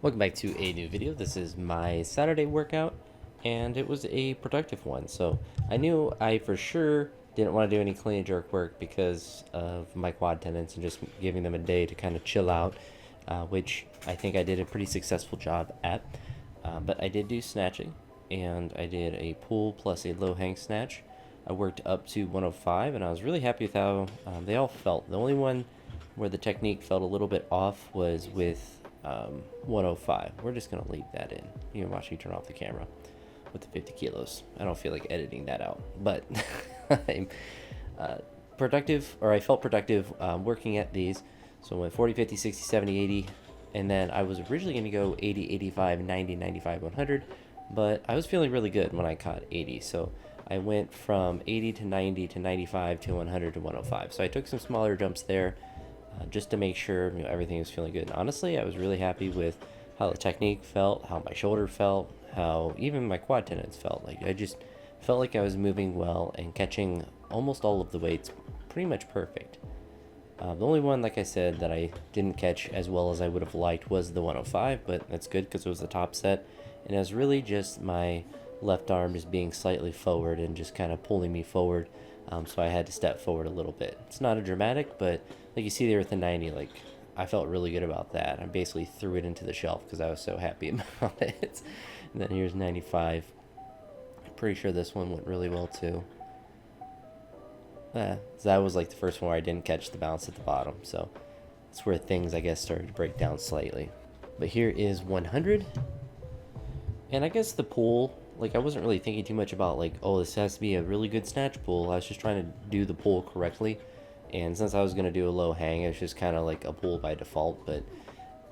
Welcome back to a new video. This is my Saturday workout, and it was a productive one. So I knew I for sure didn't want to do any clean and jerk work because of my quad tendons and just giving them a day to kind of chill out, which I think I did a pretty successful job at. But I did do snatching, and I did a pull plus a low hang snatch. I worked up to 105, and I was really happy with how they all felt. The only one where the technique felt a little bit off was with 105. We're just going to leave that in. You can watch me turn off the camera with the 50 kilos. I don't feel like editing that out, but I'm productive, or I felt productive working at these. So I went 40, 50, 60, 70, 80, and then I was originally going to go 80, 85, 90, 95, 100, but I was feeling really good when I caught 80. So I went from 80 to 90 to 95 to 100 to 105. So I took some smaller jumps there. Just to make sure everything was feeling good. And honestly, I was really happy with how the technique felt, how my shoulder felt, how even my quad tendons felt. Like I just felt like I was moving well and catching almost all of the weights pretty much perfect. The only one, like I said, that I didn't catch as well as I would have liked was the 105, but that's good because it was the top set. And it was really just my left arm just being slightly forward and just kind of pulling me forward. So I had to step forward a little bit. It's not a dramatic, but like you see there with the 90, like I felt really good about that. I basically threw it into the shelf because I was so happy about it. And then here's 95. I'm pretty sure this one went really well too. That was like the first one where I didn't catch the bounce at the bottom. So that's where things, I guess, started to break down slightly. But here is 100. And I guess the pull, like I wasn't really thinking too much about like, oh, this has to be a really good snatch pull. I was just trying to do the pull correctly. And since I was going to do a low hang, it was just kind of like a pull by default. But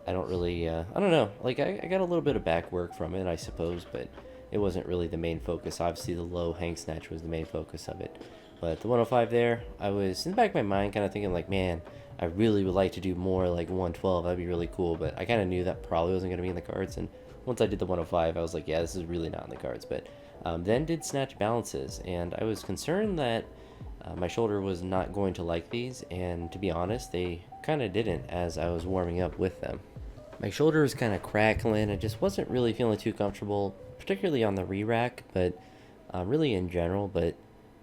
I don't really, I don't know. Like I got a little bit of back work from it, I suppose. But it wasn't really the main focus. Obviously, the low hang snatch was the main focus of it. But the 105 there, I was in the back of my mind kind of thinking like, man, I really would like to do more like 112. That'd be really cool. But I kind of knew that probably wasn't going to be in the cards. And once I did the 105, I was like, yeah, this is really not in the cards. But then did snatch balances. And I was concerned that my shoulder was not going to like these. And to be honest, they kind of didn't as I was warming up with them. My shoulder was kind of crackling. I just wasn't really feeling too comfortable, particularly on the re-rack, but really in general. But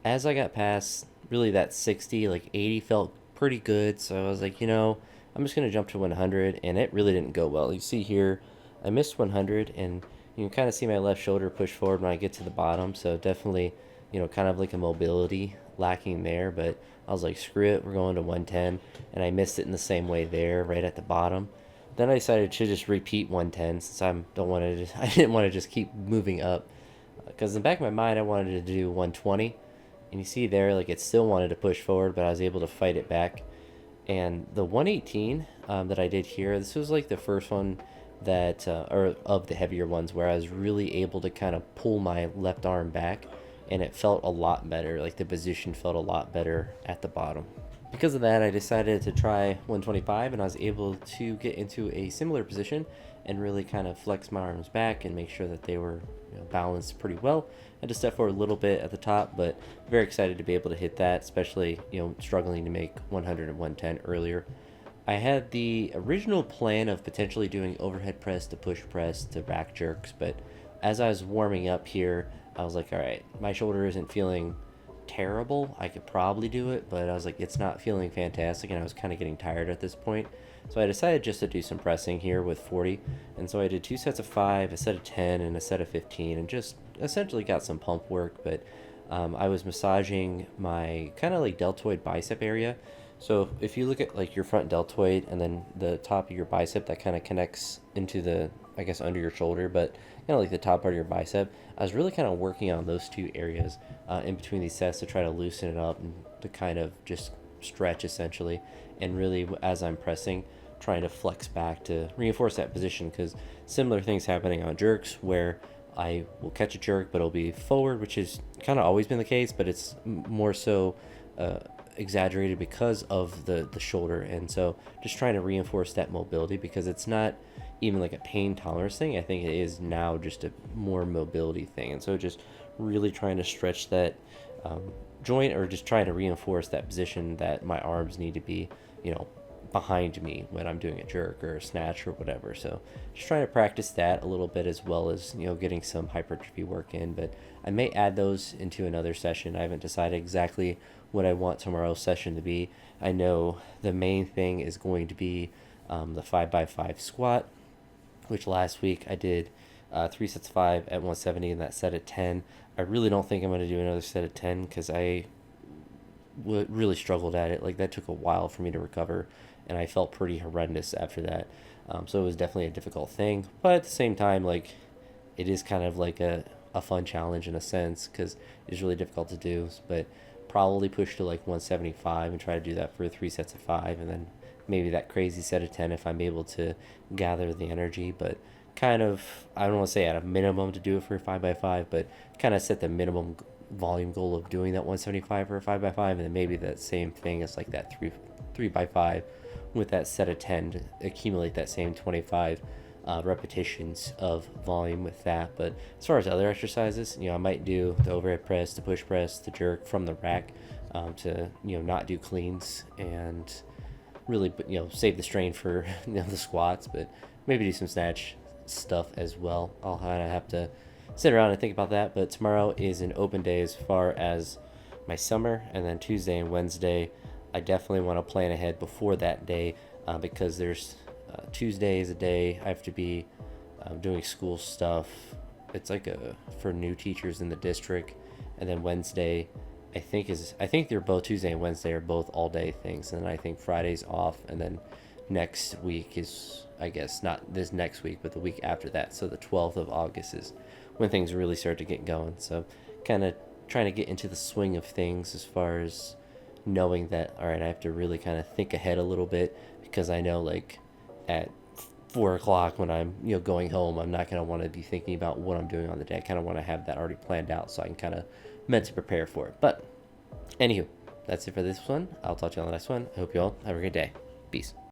as I got past really that 60, like 80 felt pretty good. So I was like, I'm just going to jump to 100. And it really didn't go well. You see here, I missed 100, and you can kind of see my left shoulder push forward when I get to the bottom. So definitely, kind of like a mobility lacking there. But I was like, screw it, we're going to 110. And I missed it in the same way there, right at the bottom. Then I decided to just repeat 110 since I didn't want to just keep moving up. Because in the back of my mind, I wanted to do 120. And you see there, like it still wanted to push forward, but I was able to fight it back. And the 118 that I did here, this was like the first one that, or of the heavier ones, where I was really able to kind of pull my left arm back, and it felt a lot better. Like the position felt a lot better at the bottom. Because of that, I decided to try 125, and I was able to get into a similar position and really kind of flex my arms back and make sure that they were balanced pretty well. I had to step forward a little bit at the top, but very excited to be able to hit that, especially struggling to make 100 and 110 earlier. I had the original plan of potentially doing overhead press to push press to back jerks, but as I was warming up here, I was like, all right, my shoulder isn't feeling terrible. I could probably do it, but I was like, it's not feeling fantastic, and I was kind of getting tired at this point. So I decided just to do some pressing here with 40, and so I did 2 sets of 5, a set of 10, and a set of 15, and just essentially got some pump work. But I was massaging my kind of like deltoid bicep area. So if you look at like your front deltoid and then the top of your bicep that kind of connects into the, I guess, under your shoulder, but kind of like the top part of your bicep, I was really kind of working on those two areas in between these sets to try to loosen it up and to kind of just stretch essentially. And really, as I'm pressing, trying to flex back to reinforce that position, because similar things happening on jerks where I will catch a jerk, but it'll be forward, which has kind of always been the case, but it's more so exaggerated because of the shoulder. And so just trying to reinforce that mobility, because it's not even like a pain tolerance thing. I think it is now just a more mobility thing. And so just really trying to stretch that joint, or just trying to reinforce that position that my arms need to be behind me when I'm doing a jerk or a snatch or whatever. So just trying to practice that a little bit, as well as, you know, getting some hypertrophy work in. But I may add those into another session. I haven't decided exactly what I want tomorrow's session to be. I know the main thing is going to be the 5x5 squat, which last week I did 3 sets of 5 at 170 and that set at 10. I really don't think I'm going to do another set at 10 because I really struggled at it. Like, that took a while for me to recover, and I felt pretty horrendous after that. So it was definitely a difficult thing, but at the same time, like, it is kind of like a fun challenge in a sense, because it's really difficult to do. But probably push to like 175 and try to do that for 3 sets of 5, and then maybe that crazy set of 10 if I'm able to gather the energy. But kind of, I don't want to say at a minimum to do it for a 5x5, but kind of set the minimum volume goal of doing that 175 or a 5x5, and then maybe that same thing as like that 3x5 with that set of 10 to accumulate that same 25 repetitions of volume with that. But as far as other exercises, you know, I might do the overhead press, the push press, the jerk from the rack, to, you know, not do cleans and really, you know, save the strain for, you know, the squats, but maybe do some snatch stuff as well. I'll kind of have to sit around and think about that. But tomorrow is an open day as far as my summer, and then Tuesday and Wednesday I definitely want to plan ahead before that day, because there's Tuesday is a day I have to be doing school stuff. It's like for new teachers in the district, and then Wednesday I think they're both, Tuesday and Wednesday are both all day things, and then I think Friday's off, and then next week is, I guess not this next week, but the week after that. So the 12th of August is when things really start to get going. So kind of trying to get into the swing of things, as far as knowing that, all right, I have to really kind of think ahead a little bit, because I know, like, at 4 o'clock when I'm, you know, going home, I'm not going to want to be thinking about what I'm doing on the day. I kind of want to have that already planned out, so I can kind of mentally prepare for it. But anywho, that's it for this one. I'll talk to you on the next one. I hope you all have a great day. Peace.